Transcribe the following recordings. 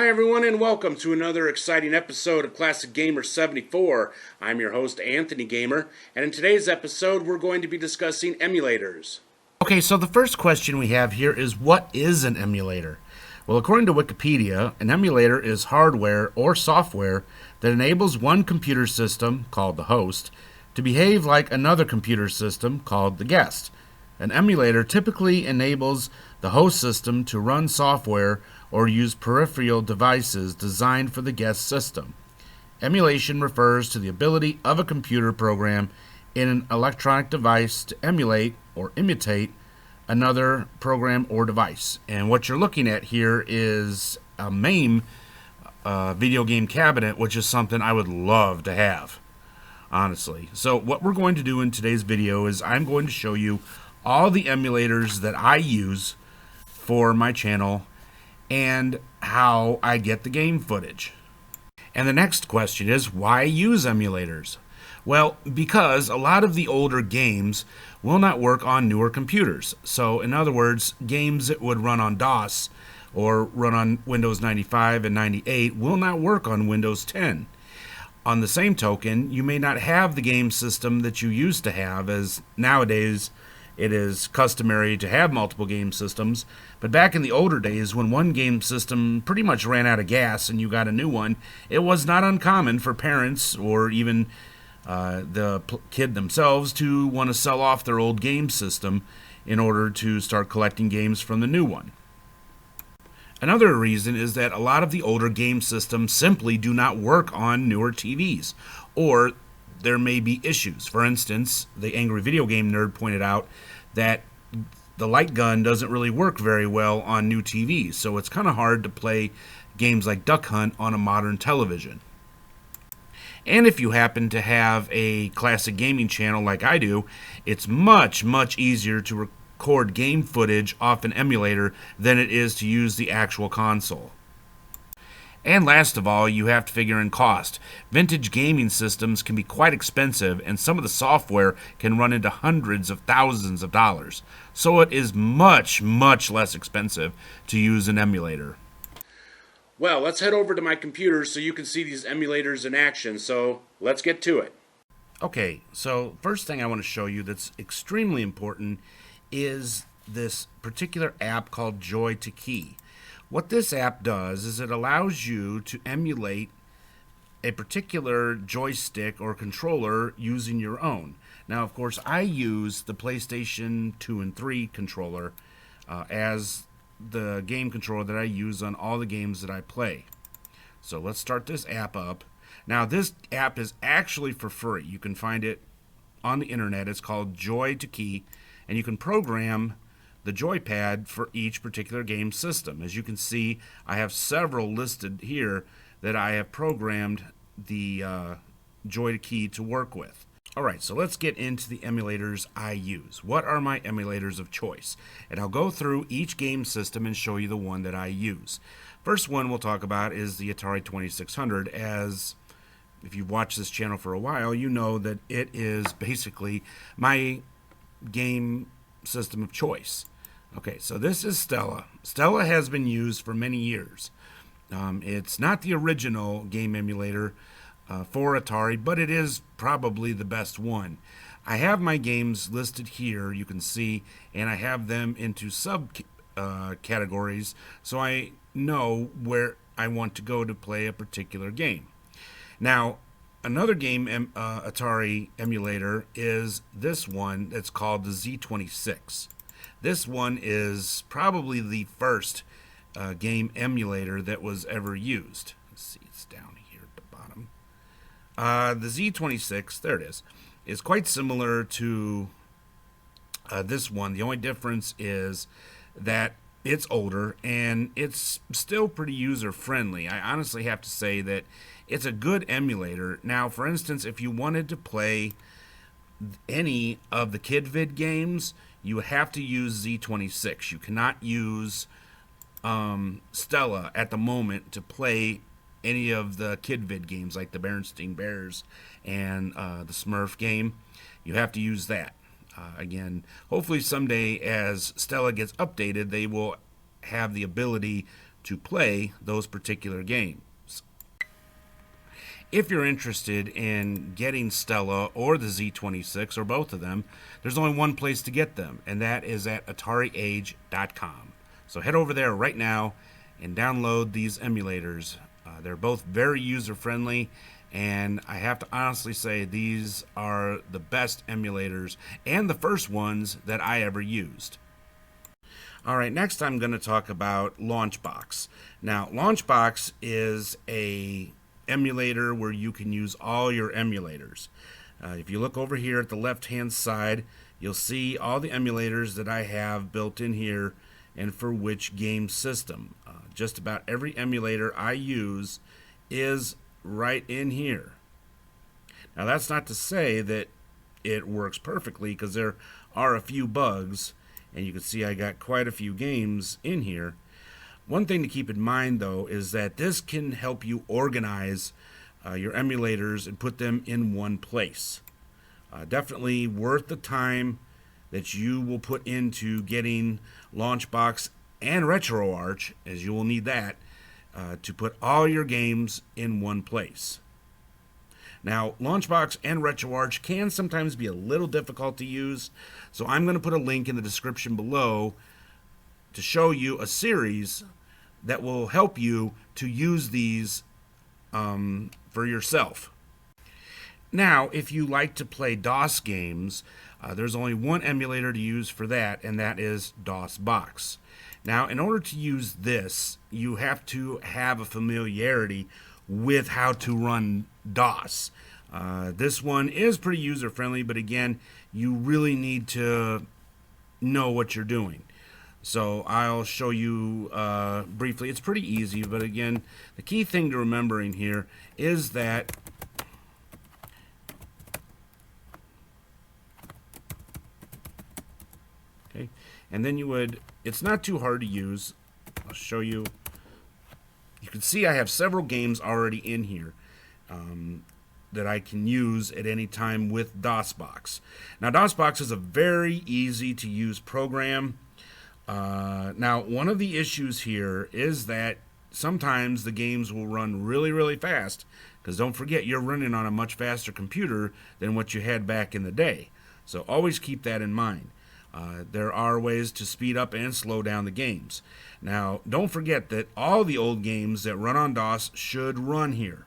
Hi everyone and welcome to another exciting episode of Classic Gamer 74. I'm your host Anthony Gamer, and in today's episode we're going to be discussing emulators. Okay, so the first question we have here is, what is an emulator? Well, according to Wikipedia, an emulator is hardware or software that enables one computer system, called the host, to behave like another computer system, called the guest. An emulator typically enables the host system to run software or use peripheral devices designed for the guest system. Emulation refers to the ability of a computer program in an electronic device to emulate or imitate another program or device. And what you're looking at here is a MAME video game cabinet, which is something I would love to have, honestly. So what we're going to do in today's video is I'm going to show you all the emulators that I use for my channel and how I get the game footage. And the next question is, why use emulators? Well, because a lot of the older games will not work on newer computers. So, in other words, games that would run on DOS or run on Windows 95 and 98 will not work on Windows 10. On the same token, you may not have the game system that you used to have, as nowadays it is customary to have multiple game systems. But back in the older days, when one game system pretty much ran out of gas and you got a new one, it was not uncommon for parents or even the kid themselves to want to sell off their old game system in order to start collecting games from the new one. Another reason is that a lot of the older game systems simply do not work on newer TVs, or there may be issues. For instance, the Angry Video Game Nerd pointed out that the light gun doesn't really work very well on new TVs, so it's kind of hard to play games like Duck Hunt on a modern television. And if you happen to have a classic gaming channel like I do, it's much easier to record game footage off an emulator than it is to use the actual console. And last of all, you have to figure in cost. Vintage gaming systems can be quite expensive, and some of the software can run into hundreds of thousands of dollars. So it is much less expensive to use an emulator. Well, let's head over to my computer so you can see these emulators in action, so let's get to it. Okay, so first thing I want to show you that's extremely important is this particular app called JoyToKey. What this app does is it allows you to emulate a particular joystick or controller using your own. Now, of course, I use the PlayStation 2 and 3 controller as the game controller that I use on all the games that I play. So let's start this app up. Now, this app is actually for free. You can find it on the internet. It's called JoyToKey, and you can program the joypad for each particular game system. As you can see, I have several listed here that I have programmed the JoyToKey to work with. Alright, so let's get into the emulators I use. What are my emulators of choice? And I'll go through each game system and show you the one that I use. First one we'll talk about is the Atari 2600, as if you've watched this channel for a while, you know that it is basically my game system of choice. Okay, so this is Stella. Stella has been used for many years. It's not the original game emulator for Atari, but it is probably the best one. I have my games listed here, you can see, and I have them into sub categories, so I know where I want to go to play a particular game. Now, another game Atari emulator is this one that's called the Z26. This one is probably the first game emulator that was ever used. Let's see, it's down here at the bottom. The Z26, there it is quite similar to this one. The only difference is that it's older and it's still pretty user-friendly. I honestly have to say that it's a good emulator. Now, for instance, if you wanted to play any of the KidVid games, you have to use Z26. You cannot use Stella at the moment to play any of the KidVid games like the Berenstain Bears and the Smurf game. You have to use that. Again, hopefully someday as Stella gets updated, they will have the ability to play those particular games. If you're interested in getting Stella or the Z26 or both of them, there's only one place to get them, and that is at AtariAge.com. So head over there right now and download these emulators. They're both very user-friendly, and I have to honestly say these are the best emulators and the first ones that I ever used. Alright, next I'm going to talk about Launchbox. Now, Launchbox is a emulator where you can use all your emulators. If you look over here at the left hand side, you'll see all the emulators that I have built in here and for which game system. Just about every emulator I use is right in here. Now that's not to say that it works perfectly, because there are a few bugs, and you can see I got quite a few games in here. One thing to keep in mind, though, is that this can help you organize your emulators and put them in one place. Definitely worth the time that you will put into getting Launchbox and RetroArch, as you will need that, to put all your games in one place. Now, Launchbox and RetroArch can sometimes be a little difficult to use, so I'm going to put a link in the description below to show you a series that will help you to use these for yourself. Now, if you like to play DOS games, there's only one emulator to use for that, and that is DOSBox. Now, in order to use this, you have to have a familiarity with how to run DOS. This one is pretty user-friendly, but again, you really need to know what you're doing. So I'll show you briefly. It's pretty easy, but again, the key thing to remember in here is that and then you would, it's not too hard to use. I'll show you. You can see I have several games already in here that I can use at any time with DOSBox. Now, DOSBox is a very easy to use program. Now, one of the issues here is that sometimes the games will run really, really fast, because don't forget, you're running on a much faster computer than what you had back in the day. So always keep that in mind. There are ways to speed up and slow down the games. Now, don't forget that all the old games that run on DOS should run here.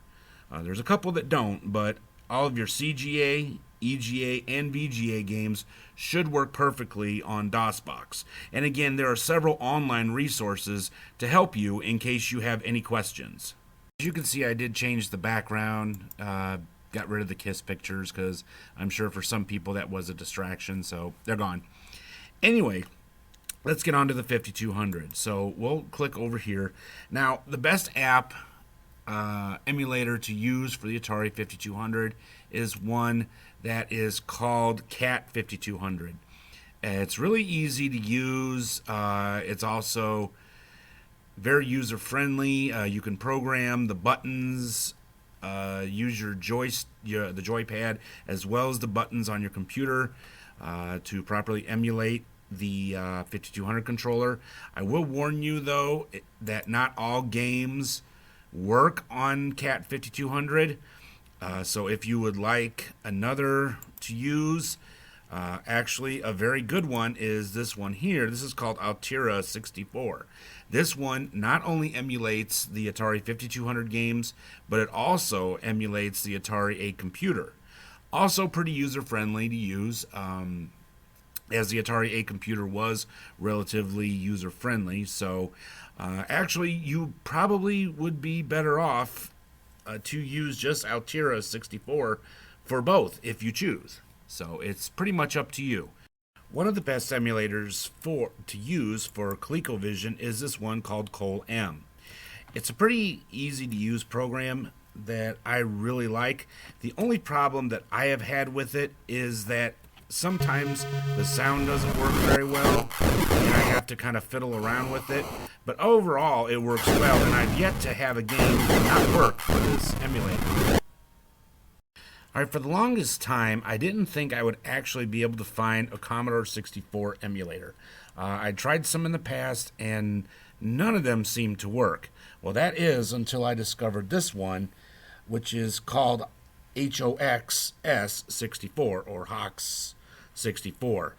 There's a couple that don't, but all of your CGA, EGA, and VGA games should work perfectly on DOSBox. And again, there are several online resources to help you in case you have any questions. As you can see, I did change the background, got rid of the Kiss pictures, because I'm sure for some people that was a distraction, so they're gone. Anyway, let's get on to the 5200. So we'll click over here. Now, the best app emulator to use for the Atari 5200 is one that is called Cat 5200. It's really easy to use. It's also very user friendly. You can program the buttons, use your the joypad as well as the buttons on your computer to properly emulate the 5200 controller. I will warn you, though, that not all games work on Cat 5200. So if you would like another to use, actually a very good one is this one here. This is called Altera 64. This one not only emulates the Atari 5200 games, but it also emulates the Atari 8 computer. Also pretty user-friendly to use, as the Atari 8 computer was relatively user-friendly. So actually, you probably would be better off to use just Altera 64 for both if you choose. So it's pretty much up to you. One of the best emulators to use for ColeCovision is this one called ColeM. It's a pretty easy to use program that I really like. The only problem that I have had with it is that sometimes the sound doesn't work very well, and I have to kind of fiddle around with it. But overall, it works well, and I've yet to have a game not work for this emulator. Alright, for the longest time, I didn't think I would actually be able to find a Commodore 64 emulator. I tried some in the past, and none of them seemed to work. Well, that is until I discovered this one, which is called HOXS64 or HOX 64.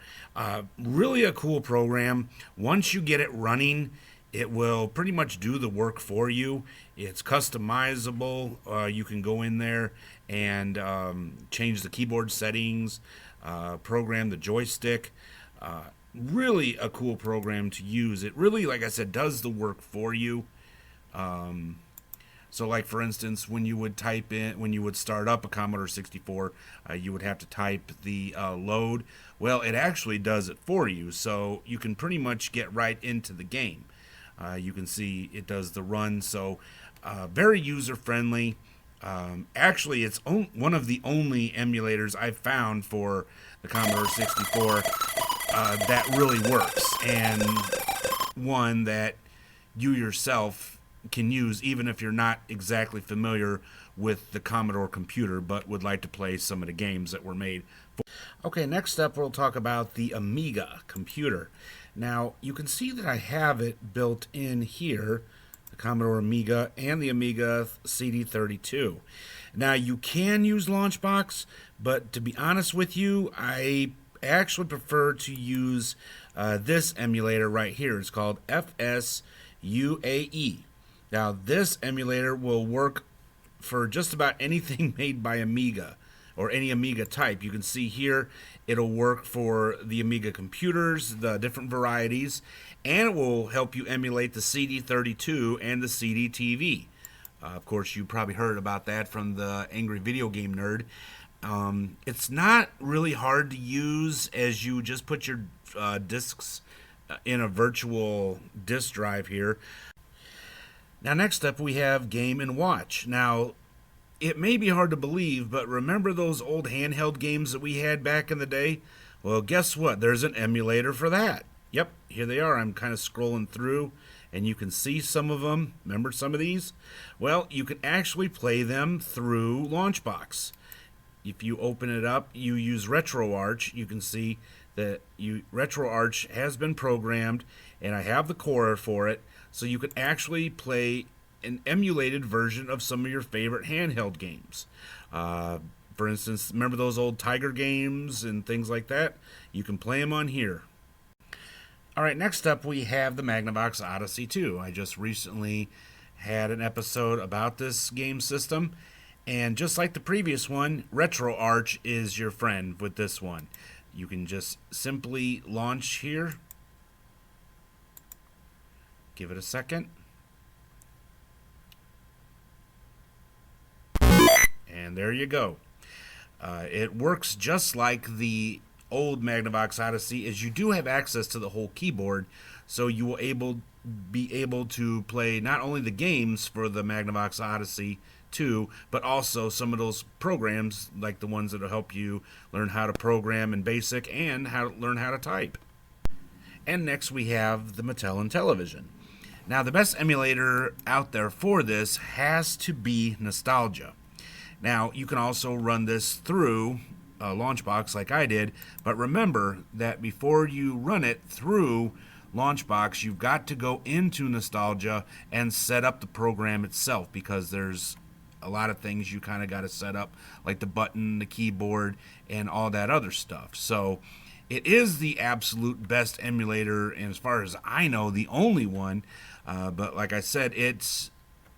Really a cool program. Once you get it running, it will pretty much do the work for you. It's customizable. You can go in there and change the keyboard settings, program the joystick. Really a cool program to use. It really, like I said, does the work for you. So like for instance, when you would start up a Commodore 64, you would have to type the load. Well, it actually does it for you, so you can pretty much get right into the game. You can see it does the run, so very user-friendly. Actually, it's one of the only emulators I've found for the Commodore 64 that really works, and one that you yourself can use even if you're not exactly familiar with the Commodore computer but would like to play some of the games that were made. Okay, next up we'll talk about the Amiga computer. Now, you can see that I have it built in here, the Commodore Amiga and the Amiga CD32. Now, you can use Launchbox, but to be honest with you, I actually prefer to use this emulator right here. It's called FSUAE. Now, this emulator will work for just about anything made by Amiga or any Amiga type. You can see here it'll work for the Amiga computers, the different varieties, and it will help you emulate the CD32 and the CD-TV. Of course, you probably heard about that from the Angry Video Game Nerd. It's not really hard to use, as you just put your discs in a virtual disk drive here. Now, next up, we have Game & Watch. Now, it may be hard to believe, but remember those old handheld games that we had back in the day? Well, guess what? There's an emulator for that. Yep, here they are. I'm kind of scrolling through, and you can see some of them. Remember some of these? Well, you can actually play them through Launchbox. If you open it up, you use RetroArch. You can see that RetroArch has been programmed, and I have the core for it, so you can actually play an emulated version of some of your favorite handheld games. For instance, remember those old Tiger games and things like that? You can play them on here. Alright, next up we have the Magnavox Odyssey 2. I just recently had an episode about this game system, and just like the previous one, RetroArch is your friend with this one. You can just simply launch here. Give it a second. And there you go. It works just like the old Magnavox Odyssey, as you do have access to the whole keyboard, so you will be able to play not only the games for the Magnavox Odyssey 2, but also some of those programs like the ones that will help you learn how to program in BASIC and learn how to type. And next we have the Mattel Intellivision. Now, the best emulator out there for this has to be Nostalgia. Now, you can also run this through Launchbox like I did, but remember that before you run it through Launchbox, you've got to go into Nostalgia and set up the program itself, because there's a lot of things you kind of got to set up, like the button, the keyboard, and all that other stuff. So it is the absolute best emulator, and as far as I know, the only one. But like I said,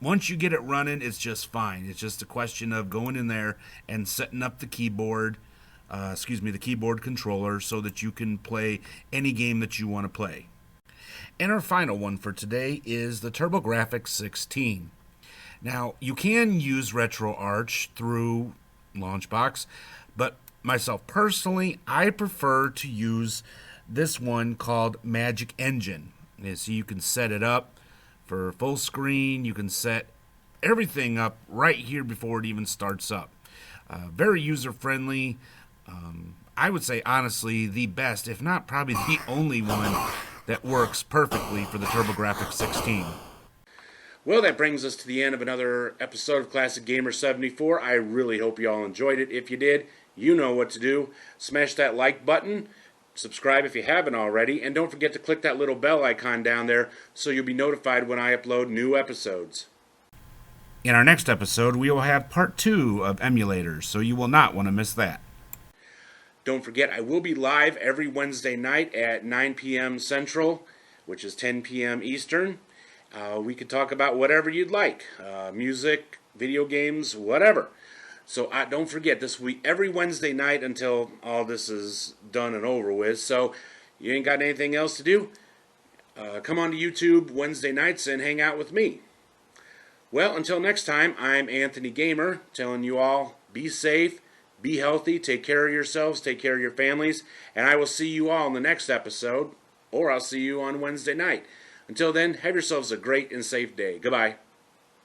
once you get it running, it's just fine. It's just a question of going in there and setting up the keyboard, the keyboard controller, so that you can play any game that you want to play. And our final one for today is the Turbograf X16. Now, you can use RetroArch through Launchbox, but myself personally, I prefer to use this one called Magic Engine. So you can set it up for full screen. You can set everything up right here before it even starts up. Very user-friendly. I would say, honestly, the best, if not probably the only one that works perfectly for the Turbograf X16. Well, that brings us to the end of another episode of Classic Gamer 74. I really hope you all enjoyed it. If you did, you know what to do. Smash that like button. subscribe if you haven't already, and don't forget to click that little bell icon down there so you'll be notified when I upload new episodes. In our next episode, we will have part 2 of emulators, so you will not want to miss that. Don't forget, I will be live every Wednesday night at 9 p.m. Central, which is 10 p.m. Eastern. We could talk about whatever you'd like, music, video games, whatever. So don't forget, this will be every Wednesday night until all this is done and over with. So you ain't got anything else to do? Come on to YouTube Wednesday nights and hang out with me. Well, until next time, I'm Anthony Gamer, telling you all, be safe, be healthy, take care of yourselves, take care of your families, and I will see you all in the next episode, or I'll see you on Wednesday night. Until then, have yourselves a great and safe day. Goodbye.